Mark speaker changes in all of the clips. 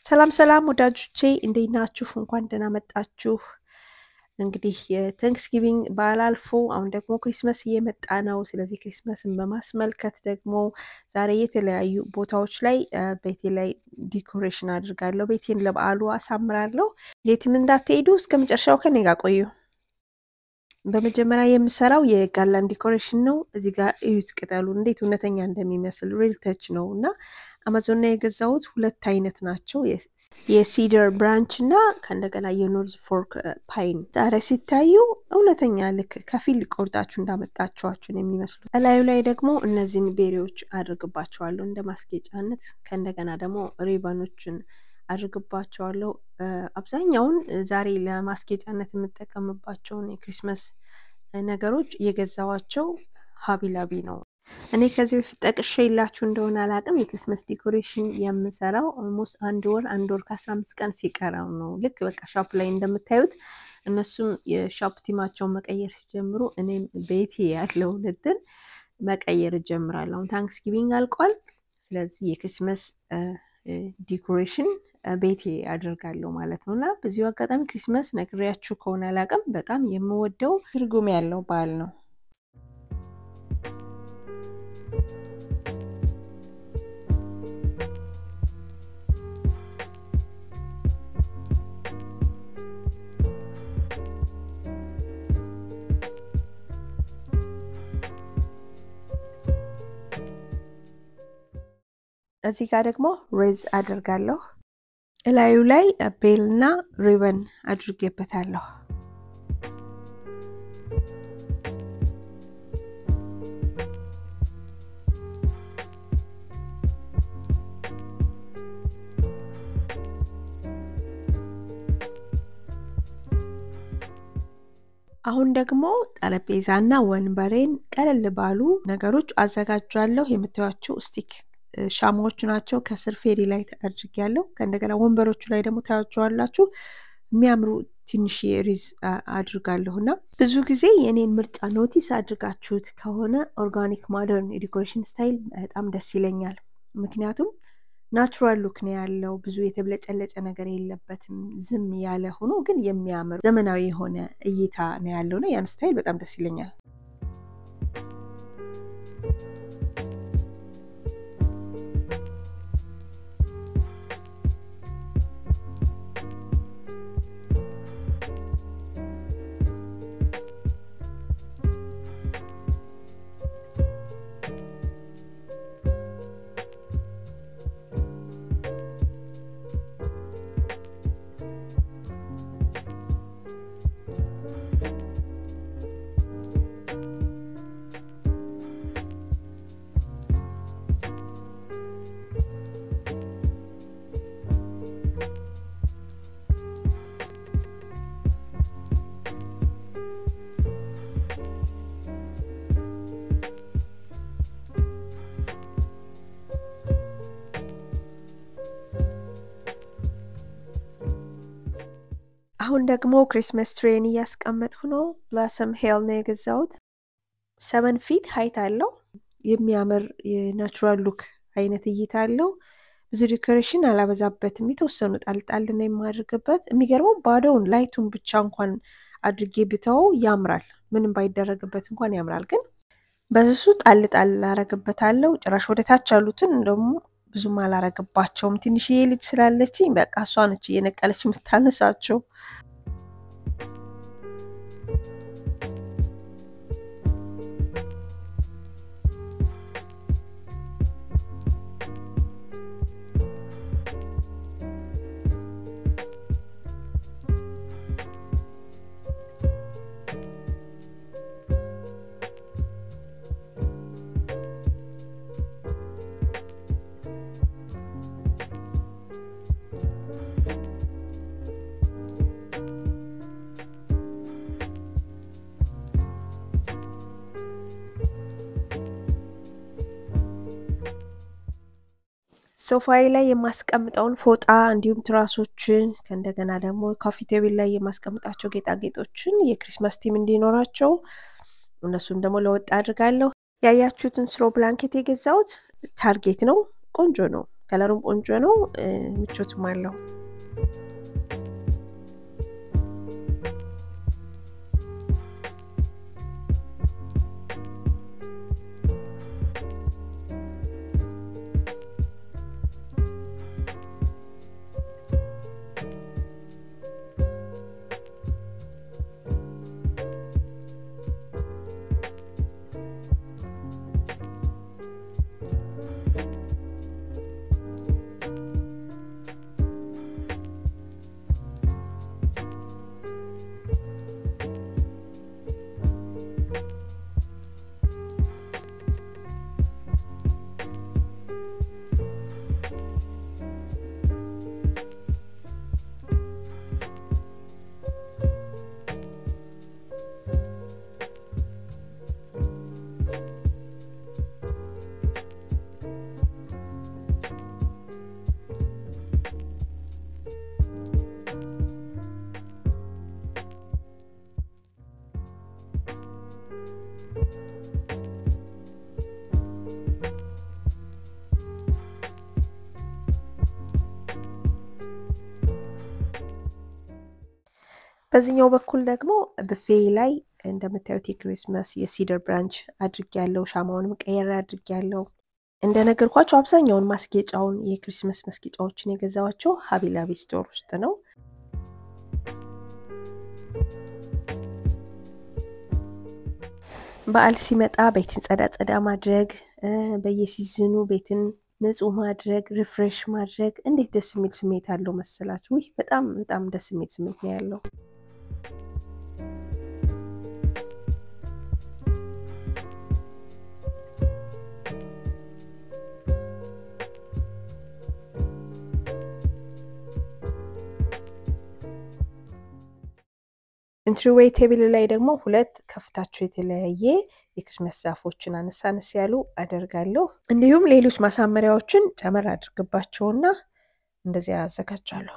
Speaker 1: ሰላም ሰላም ወዳጆቼ እንዴት ናችሁ? እንኳን ደህና መጣችሁ። እንግዲህ የታንክስጊቪንግ በዓል አልፎ አሁን ደግሞ ክሪስመስ እየመጣ ነው። ስለዚህ ክሪስመስን በማስመልከት ደግሞ ዛሬ የተለያዩ ቦታዎች ላይ ቤቴ ላይ ዲኮሬሽን አድርጋለሁ። ቤቴን ለበዓሉ አሳምራለሁ። የትም እንዳትሄዱ እስከ መጨረሻው ከኔ ጋር ቆዩ። በመጀመሪያ የምሰራው የጋርላንድ ዲኮሬሽን ነው። እዚህ ጋር እዩት ቅጠሉን እንዴት እውነተኛ እንደሚመስል ሪል ተች ነው እና አማዞን ላይ የገዛሁት ሁለት አይነት ናቸው። የሲደር ብራንች እና ከእንደገና የኖርዝ ፎርክ ፓይን ዛሬ ሲታዩ እውነተኛ ልክ ከፊል ቆርጣችሁ እንዳመጣችኋቸው ነው የሚመስሉ። እላዩ ላይ ደግሞ እነዚህን ቤሪዎች አድርግባቸዋለሁ እንደ ማስጌጫነት። ከእንደገና ደግሞ ሪባኖችን አድርግባቸዋለሁ። አብዛኛውን ዛሬ ለማስጌጫነት የምጠቀምባቸውን የክሪስመስ ነገሮች የገዛዋቸው ሀቢላቢ ነው። እኔ ከዚህ በፊት ጠቅሼላችሁ እንደሆነ አላቅም የክሪስመስ ዲኮሬሽን የምሰራው ኦልሞስት አንድ ወር ከ15 ቀን ሲቀረው ነው። ልክ በቃ ሾፕ ላይ እንደምታዩት እነሱም የሾፕ ቲማቸውን መቀየር ሲጀምሩ እኔም ቤቴ ያለውን እንትን መቀየር እጀምራለሁ። አሁን ታንክስጊቪንግ አልቋል። ስለዚህ የክሪስመስ ዲኮሬሽን ቤቴ አደርጋለሁ ማለት ነውና በዚሁ አጋጣሚ ክሪስመስ ነግሬያችሁ ከሆነ አላቅም በጣም የምወደው ትርጉም ያለው በዓል ነው። እዚህ ጋር ደግሞ ሬዝ አደርጋለሁ። እላዩ ላይ ቤልና ሪበን አድርጌበታለሁ። አሁን ደግሞ ጠረጴዛና ወንበሬን ቀለል ባሉ ነገሮች አዘጋጃለሁ። የምታዩቸው ስቲክ ሻማዎች ናቸው። ከስር ፌሪ ላይ አድርጌያለሁ። ከእንደገና ወንበሮቹ ላይ ደግሞ ታያቸዋላችሁ የሚያምሩ ትንሽ ሪዝ አድርጋለሁና ብዙ ጊዜ የኔን ምርጫ ኖቲስ አድርጋችሁት ከሆነ ኦርጋኒክ ሞደርን ዲኮሬሽን ስታይል በጣም ደስ ይለኛል። ምክንያቱም ናቹራል ሉክ ነው ያለው፣ ብዙ የተብለጨለጨ ነገር የለበትም። ዝም ያለ ሆኖ ግን የሚያምር ዘመናዊ የሆነ እይታ ነው ያለውና ያን ስታይል በጣም ደስ ይለኛል። አሁን ደግሞ ክሪስመስ ትሬን እያስቀመጥኩ ነው። ብላሰም ሄል ነው የገዛሁት። 7 ፊት ሃይት አለው። የሚያምር የናቹራል ሉክ አይነት እይታ አለው። ብዙ ዲኮሬሽን አላበዛበትም። የተወሰኑ ጣልጣል ነው የማድርግበት። የሚገርመው ባዶውን ላይቱን ብቻ እንኳን አድርጌ ብተው ያምራል። ምንም ባይደረግበት እንኳን ያምራል። ግን በሱ ጣልጣል አረግበታለሁ። ጭራሽ ወደ ታች ያሉትን ደግሞ ብዙም አላረግባቸውም። ትንሽዬ ልጅ ስላለችኝ በቃ እሷ ነች እየነቀለች የምታነሳቸው። ሶፋይ ላይ የማስቀምጠውን ፎጣ እንዲሁም ትራሶችን ከእንደገና ደግሞ ኮፊ ቴብል ላይ የማስቀምጣቸው ጌጣጌጦችን የክሪስማስ ቲም እንዲኖራቸው እነሱን ደግሞ ለወጥ አድርጋለሁ። ያያችሁትን ስሮ ብላንኬት የገዛሁት ታርጌት ነው። ቆንጆ ነው። ከለሩም ቆንጆ ነው ምቾትም አለው በዚህኛው በኩል ደግሞ በፌ ላይ እንደምታዩት የክሪስማስ የሲደር ብራንች አድርጌያለሁ ሻማውንም ቀየር አድርጌያለሁ እንደነገርኳችሁ አብዛኛውን ማስጌጫውን የክሪስማስ ማስጌጫዎችን የገዛዋቸው ሀቢላቢ ስቶር ውስጥ ነው በዓል ሲመጣ ቤትን ጸዳ ማድረግ በየሲዝኑ ቤትን ንጹህ ማድረግ ሪፍሬሽ ማድረግ እንዴት ደስ የሚል ስሜት አለው መሰላችሁ ይህ በጣም ደስ የሚል ስሜት ነው ያለው ኢንትሪዌይ ቴብል ላይ ደግሞ ሁለት ከፍታቸው የተለያየ የክሪስማስ ዛፎችን አነሳንስ ያሉ አደርጋለሁ እንዲሁም ሌሎች ማሳመሪያዎችን ጨመር አድርግባቸውና እንደዚህ አዘጋጃለሁ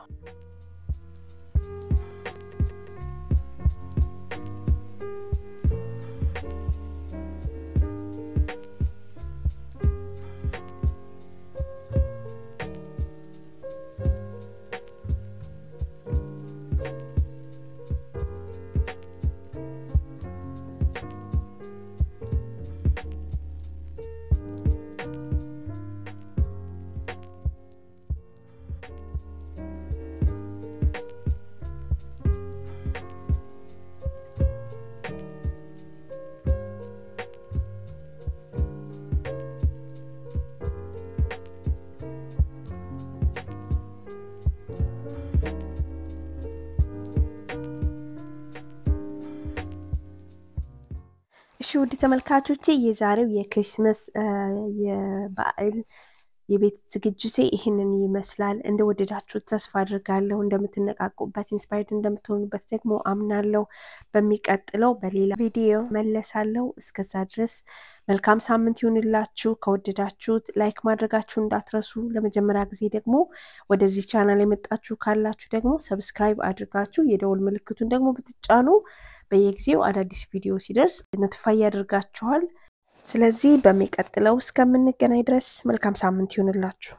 Speaker 1: እሺ ውድ ተመልካቾቼ የዛሬው የክሪስማስ የበዓል የቤት ዝግጅቴ ይሄንን ይመስላል እንደወደዳችሁ ተስፋ አድርጋለሁ እንደምትነቃቁበት ኢንስፓየርድ እንደምትሆኑበት ደግሞ አምናለሁ በሚቀጥለው በሌላ ቪዲዮ መለሳለሁ እስከዛ ድረስ መልካም ሳምንት ይሁንላችሁ ከወደዳችሁት ላይክ ማድረጋችሁ እንዳትረሱ ለመጀመሪያ ጊዜ ደግሞ ወደዚህ ቻናል የመጣችሁ ካላችሁ ደግሞ ሰብስክራይብ አድርጋችሁ የደወል ምልክቱን ደግሞ ብትጫኑ በየጊዜው አዳዲስ ቪዲዮ ሲደርስ ኖቲፋይ ያደርጋችኋል ስለዚህ በሚቀጥለው እስከምንገናኝ ድረስ መልካም ሳምንት ይሁንላችሁ